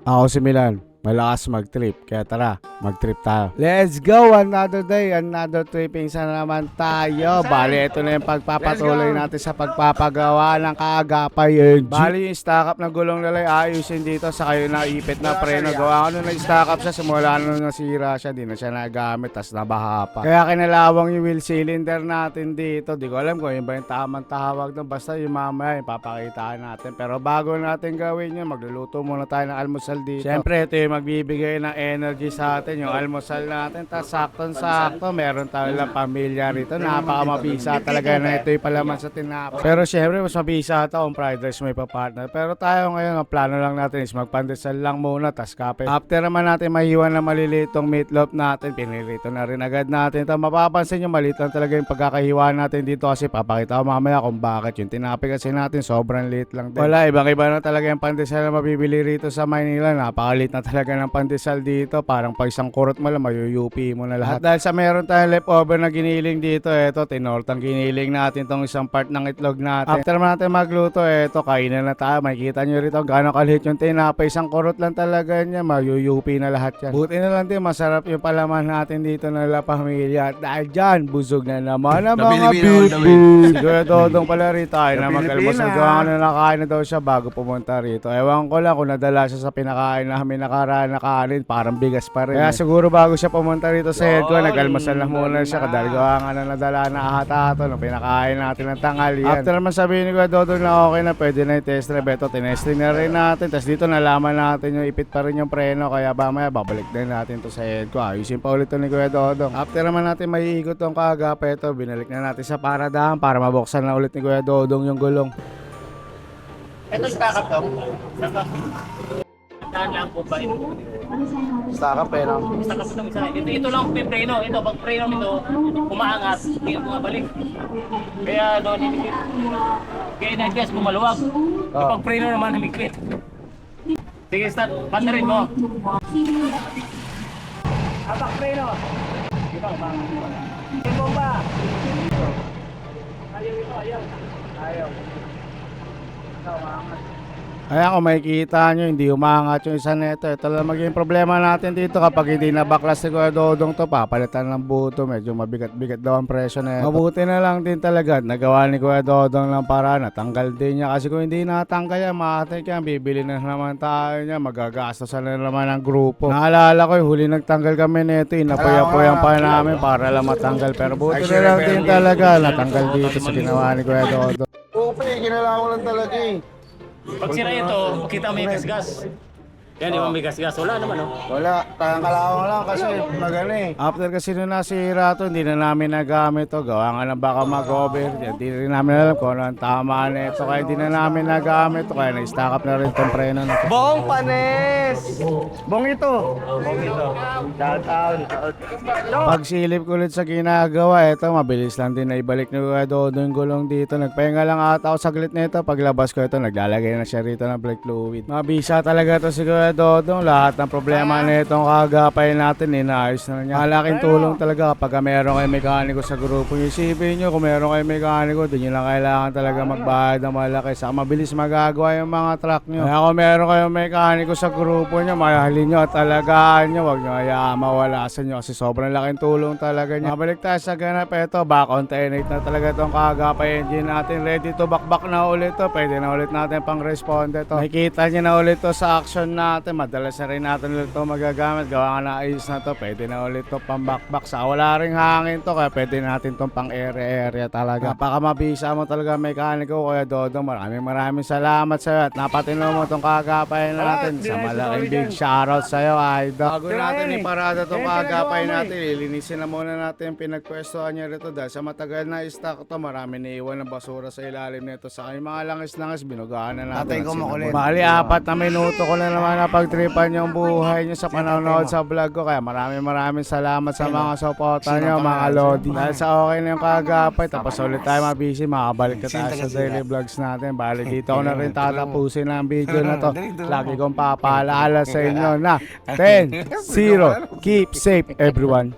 Ako si Milan, malakas mag-trip, kaya tara, mag-trip tayo. Let's go! Another day, another tripping sa naman tayo. Bali, ito na yung pagpapatuloy natin sa pagpapagawa ng kaagapay engine. Bali, yung stack up ng gulong nalay ayusin dito sa kayo na ipit na preno. Gawa ko nung na-stack up siya, simula nung nasira siya, di na siya nagamit, tas nabaha pa. Kaya kinalawang yung wheel cylinder natin dito. Di ko alam kung yun ba yung tamang tawag doon. Basta yung mamaya, yung papakitaan natin. Pero bago natin gawin yun, magluluto muna tayo ng almusal dito. Siyempre, ito yung magbibigay ng energy sa atin, yung almusal natin. Tas sakto-sakto, meron tayo lang pamilya rito. Napakamabisa talaga na ito yung palaman sa tinapay. Pero syempre, mas mabisa ito kung fried rice may papartner. Pero tayo ngayon, ang plano lang natin is magpandesal lang muna, tas kape. After naman natin mahiwan na malilitong meatloaf natin, pinirito na rin agad natin ito. Mapapansin nyo, maliit lang talaga yung pagkakahiwa natin dito kasi papakita ko mamaya kung bakit. Yung tinapay kasi natin, sobrang liit lang din. Wala, ibang-iba na talaga yung pandesal na mabibili rito sa Maynila. Napakaliit na talaga ng pandesal dito. Parang pag isang kurot mo lang, mayuyupi mo na lahat. At dahil sa meron tayong leftover na giniling dito, eto, tinortang giniling natin tong isang part ng itlog natin. After natin magluto, eto, kainan na tayo. Makikita nyo rito gano'ng kaliit yung tinapay. Isang kurot lang talaga niya, mayuyupi na lahat yan. Buti na lang din, masarap yung palaman natin dito ng La Familia. At dahil dyan, busog na naman ang mga people. Kaya Dodong pala rito, ay na mag-almusal. Gawa na nakain na daw siya bago pumunta rito. Ewan ko lang kung nadala siya sa pinakain namin nakaraan na kanin, parang bigas pa rin. Kaya siguro bago siya pumunta rito sa head ko, nag-almusal na muna siya. Kadahil gawa nga na nadala na ahatato nung pinakain natin ng tanghalian. After naman sabihin ni Kuya Dodong na okay na, pwede na yung test drive. Ito, tinesting na rin natin. Tapos dito nalaman natin yung ipit pa rin yung preno. Kaya mamaya babalik din natin to sa head ko. Ayusin pa ulit to ni Kuya Dodong. After naman natin maiikot tong kaagape, ito, binalik na natin sa paradahan para mabuksan na ulit ni Kuya Dodong yung gulong. Ito yung backup to. Saan lang po ba ito? Staka pero Basta kapag ng isa. Ito lang po yung preno. Ito, pag preno nito, umaangat, hindi ka bumabalik. Kaya doon hinigit. Kaya in-adjust mo maluwag. Kapag preno naman, humigpit. Sige, start. Bandarin mo. Kapag preno. Ito, umaangat. Yung bomba. Ayaw ito, ayaw. Ayaw. Ito, umaangat. Ayan, kung makikita nyo, hindi umangat yung isa nito. Ito lang magiging problema natin dito kapag hindi na baklas si Kuya Dodong to, papalitan ng buto. Medyo mabigat-bigat daw ang presyo na ito. Mabuti na lang din talaga at nagawa ni Kuya Dodong lang para natanggal din niya. Kasi kung hindi natanggal yan, makatik yan, bibili na naman tayo niya. Magagastosan na naman ang grupo. Naalala ko, huli nagtanggal kami nito. Inapoy-apoyan pa namin para lang matanggal. Pero buti na lang din talaga natanggal dito sa ginawa ni Kuya Dodong. Oo, pre, kinalaman ko lang talaga eh. Pag sira ito, makita mo yung gas-gas. Yan, di ba may gas-gas? Wala naman, oh. Wala, tayang kalawang lang kasi magana eh. After kasi nung nasira to, hindi na namin nagamit to. Gawa nga lang baka mag-over. Hindi rin namin alam kung ano ang tama na ito. Kaya hindi na namin nagamit to. Kaya na-stack up na rin itong preno na ito. Bong Panes! Bong ito! Downtown. Pagsilip ko ulit sa ginagawa, ito mabilis lang din na ibalik ni Kuya Dodong yung gulong dito. Nagpahinga lang ata ako saglit nito. Paglabas ko ito, naglalagay na siya rito ng brake fluid. Mabisa talaga to si Kuya Dodong. Lahat ng problema na itong kagapay natin, inaayos na niya. Malaking tulong talaga kapag meron kayo mekaniko sa grupo nyo. Isipin nyo, kung meron kayo mekaniko, doon nyo lang kailangan talaga magbayad ng malaki. Saka mabilis magagawa yung mga truck nyo. Kaya kung meron kayong mekaniko sa grupo nyo, mahalin nyo at alagaan nyo. Huwag nyo kaya mawala sa nyo kasi sobrang laking tulong talaga niya. Mabalik tayo sa ganap. Ito, back on 10.8 na talaga itong kagapay engine natin. Ready to bakbak na ulit to. Pwede na ulit natin pang responde to. Makikita nyo na ulit to sa action natin. Madalas na rin natin ulit ito magagamit. Gawa nga na ayos na to. Pwede na ulit to pang backback. Sa wala ring hangin to. Kaya pwede natin itong pang area talaga. Napaka mabisa mo talaga mekaniko. Kuya Dodong, maraming salamat sa iyo. At napatino mo itong kagapay natin. Sa malaking big shoutout sa iyo, idol. Bago natin iparada itong kagapay natin, ilinisin na muna natin yung pinagpwestohan niya rito. Dahil sa matagal na stock to, marami naiwan ng basura sa ilalim nito. Sa kanyang mga langis-langis, binugaan na natin. Tatay ko makulit. Bali, 4 na minuto ko na naman napagtripan yung buhay nyo sa panonood sa vlog ko. Kaya maraming salamat sa mga suporta nyo, mga lodi. Dahil sa okay na yung kagapay, tapos ulit tayo mabisi, makabalik ka tayo sa daily vlogs natin. Bali, dito ko na rin tatapusin ang video na to. Lagi kong papaalala sa inyo na 10-0, keep safe everyone.